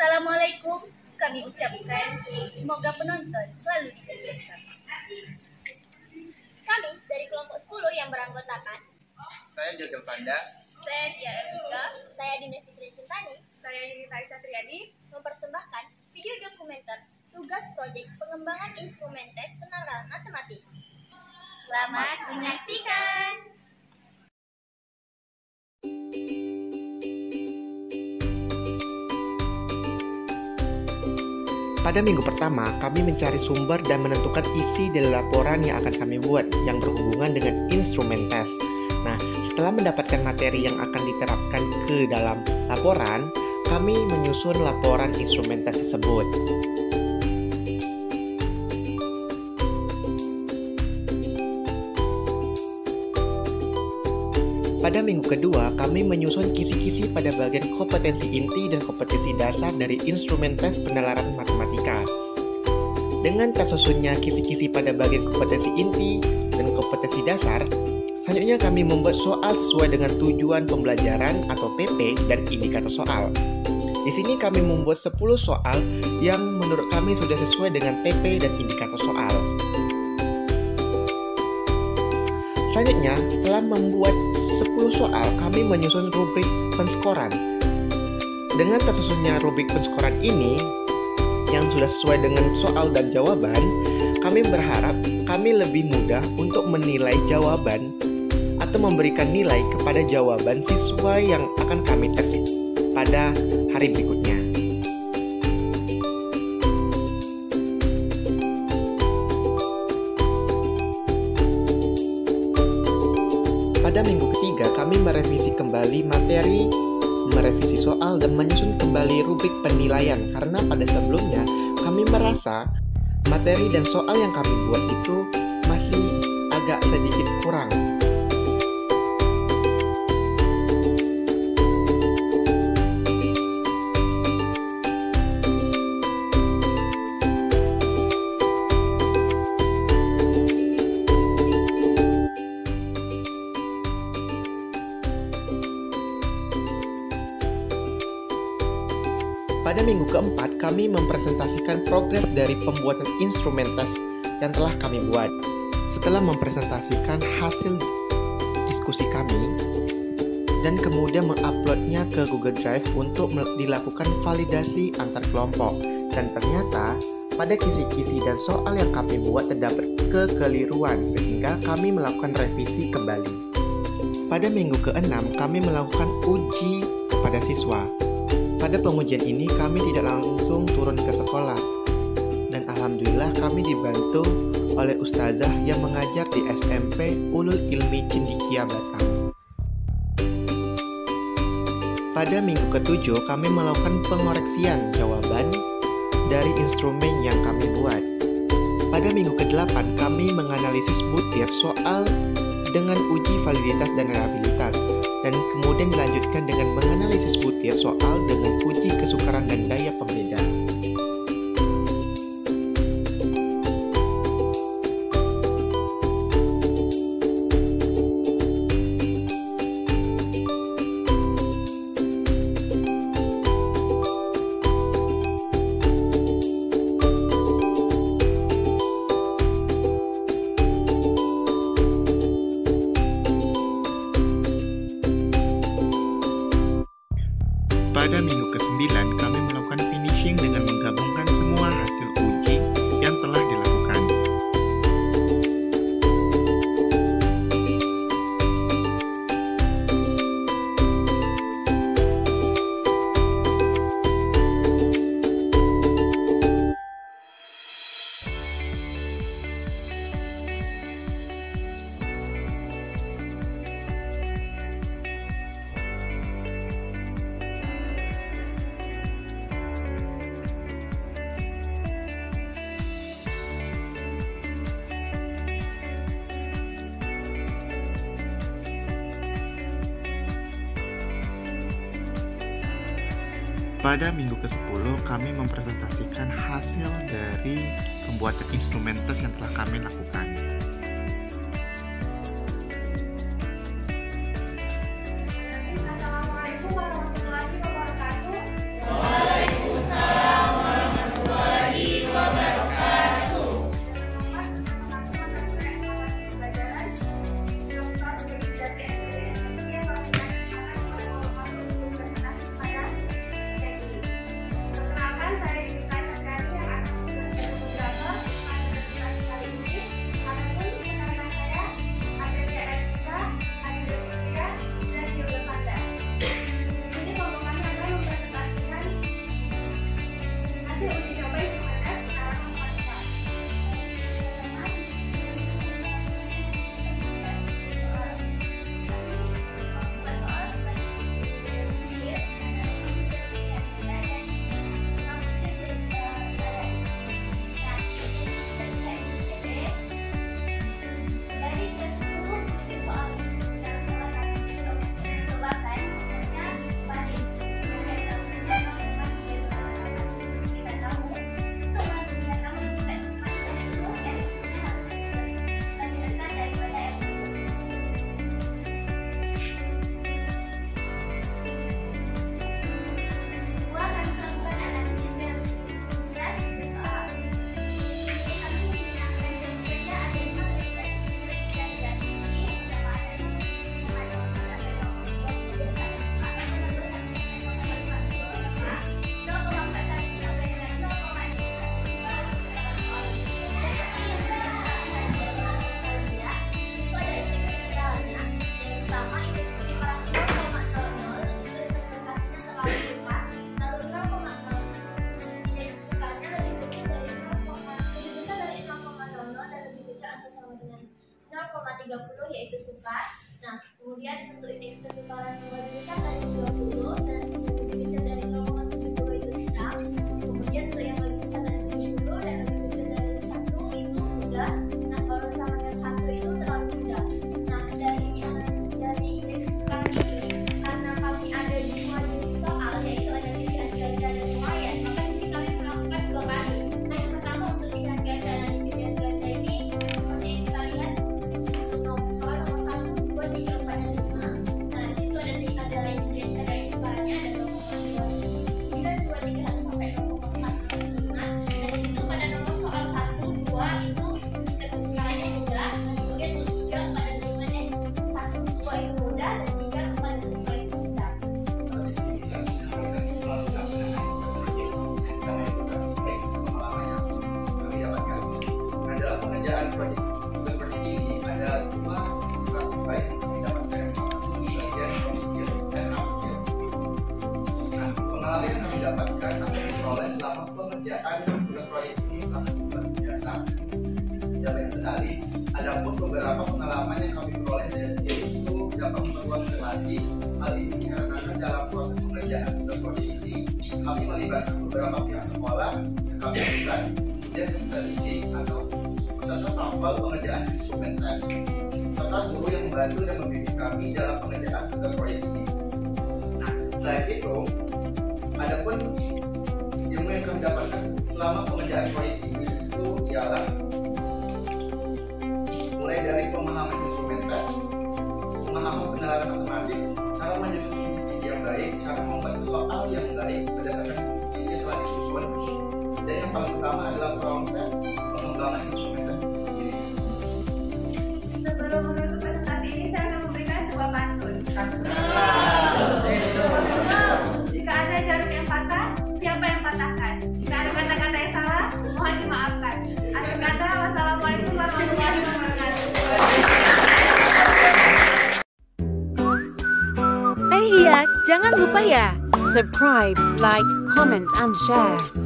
Assalamualaikum kami ucapkan, semoga penonton selalu diberkahi. Kami dari kelompok 10 yang beranggotakan Saya Jogel Panda, saya Tia Erika, saya Dina Fitri Cintani, saya Yunita Isatriani, mempersembahkan video dokumenter tugas proyek pengembangan instrumen tes penerapan matematis. Selamat menyaksikan. Pada minggu pertama, kami mencari sumber dan menentukan isi dari laporan yang akan kami buat yang berhubungan dengan instrumen tes. Nah, setelah mendapatkan materi yang akan diterapkan ke dalam laporan, kami menyusun laporan instrumen tes tersebut. Pada minggu kedua, kami menyusun kisi-kisi pada bagian kompetensi inti dan kompetensi dasar dari instrumen tes penalaran matematika. Dengan tersusunnya kisi-kisi pada bagian kompetensi inti dan kompetensi dasar, selanjutnya kami membuat soal sesuai dengan tujuan pembelajaran atau TP dan indikator soal. Di sini kami membuat 10 soal yang menurut kami sudah sesuai dengan TP dan indikator soal. Selanjutnya, setelah membuat 10 soal, kami menyusun rubrik penskoran. Dengan tersusunnya rubrik penskoran ini, yang sudah sesuai dengan soal dan jawaban, kami berharap kami lebih mudah untuk menilai jawaban atau memberikan nilai kepada jawaban siswa yang akan kami tes pada hari berikutnya. Pada minggu ketiga, kami merevisi kembali materi, merevisi soal, dan menyusun kembali rubrik penilaian karena pada sebelumnya kami merasa materi dan soal yang kami buat itu masih agak sedikit kurang. Pada minggu keempat, kami mempresentasikan progres dari pembuatan instrumen tes yang telah kami buat. Setelah mempresentasikan hasil diskusi kami, dan kemudian menguploadnya ke Google Drive untuk dilakukan validasi antar kelompok. Dan ternyata, pada kisi-kisi dan soal yang kami buat terdapat kekeliruan, sehingga kami melakukan revisi kembali. Pada minggu ke-6, kami melakukan uji kepada siswa. Pada pengujian ini kami tidak langsung turun ke sekolah, dan alhamdulillah kami dibantu oleh ustazah yang mengajar di SMP Ulul Ilmi Cendikia Batam. Pada minggu ke-7 kami melakukan pengoreksian jawaban dari instrumen yang kami buat. Pada minggu ke-8 kami menganalisis butir soal dengan uji validitas dan reliabilitas, dan kemudian dilanjutkan dengan menganalisis butir soal dengan uji kesukaran dan daya pembeda. Pada minggu ke-9, kami melakukan finishing dengan menggabungkan semua hasil uji yang telah dilakukan. Pada minggu ke-10, kami mempresentasikan hasil dari pembuatan instrumen tes yang telah kami lakukan. Assalamualaikum warahmatullahi wabarakatuh. Waalaikumsalam. sih uji coba instrumen tes secara matematika? Yaitu sukar. Nah, kemudian untuk indeks kesukaran yang lebih besar dari 20 dan yang lebih kecil dari 0,70 itu sedang. Kemudian untuk yang lebih besar dari 70 dan lebih kecil dari 1 itu mudah. Nah, kalau sama yang 1 itu terlalu mudah. Nah, dari indeks kesukaran ini, karena kami ada 2 jenis soal, yaitu ada pilihan ganda dan riwayat, maka jadi kami melakukan 2 kali. Nah, yang pertama untuk pilihan ganda dan pilihan ganda ini seperti yang kita lihat. Soal nomor 1, 2, 3, 4, dan 5. Nah, di situ ada Indonesia dari sukaranya ada 0,9, 2, 3, 1 sampai 0,4, 5. Dan di situ pada nomor soal 1, 2 itu kita kesukarannya mudah. Kemudian untuk 3, 4, dan 5 nya 1, 2 itu mudah dan 3, 4, dan 5 itu sedang. Nah, dalam pengerjaan proyek seperti ini ada 2 exercise yang dapat saya bagian soft skill dan hard skill. Nah, pengalaman yang kami dapatkan atau diperoleh selama pengerjaan tugas proyek ini sangat luar biasa. Ya, banyak sekali. Adapun beberapa pengalaman yang kami peroleh yaitu dapat memperluas relasi. Hal ini dikarenakan dalam proses pengerjaan tugas proyek ini kami melibatkan beberapa pihak sekolah yang kami lakukan. Kemudian peserta didik atau peserta sampel pengerjaan instrumen tes, serta guru yang membantu dan membimbing kami dalam pengerjaan tugas proyek ini. Nah, selain itu, adapun ilmu yang kami dapatkan selama pengerjaan proyek ini itu ialah mulai dari pemahaman instrumen tes, pemahaman penalaran matematis, cara menyusun kisi-kisi yang baik, cara membuat soal yang baik berdasarkan kisi-kisi yang telah disusun, dan yang paling utama adalah proses pengembangan instrumen tes itu sendiri. Sebelum menutup presentasi ini, saya akan memberikan sebuah pantun. Jika ada jarum yang patah, siapa yang patahkan? Jika ada kata-kata yang salah, mohon dimaafkan. Akhir kata, wassalamualaikum warahmatullahi wabarakatuh. Iya, jangan lupa ya, subscribe, like, comment, and share.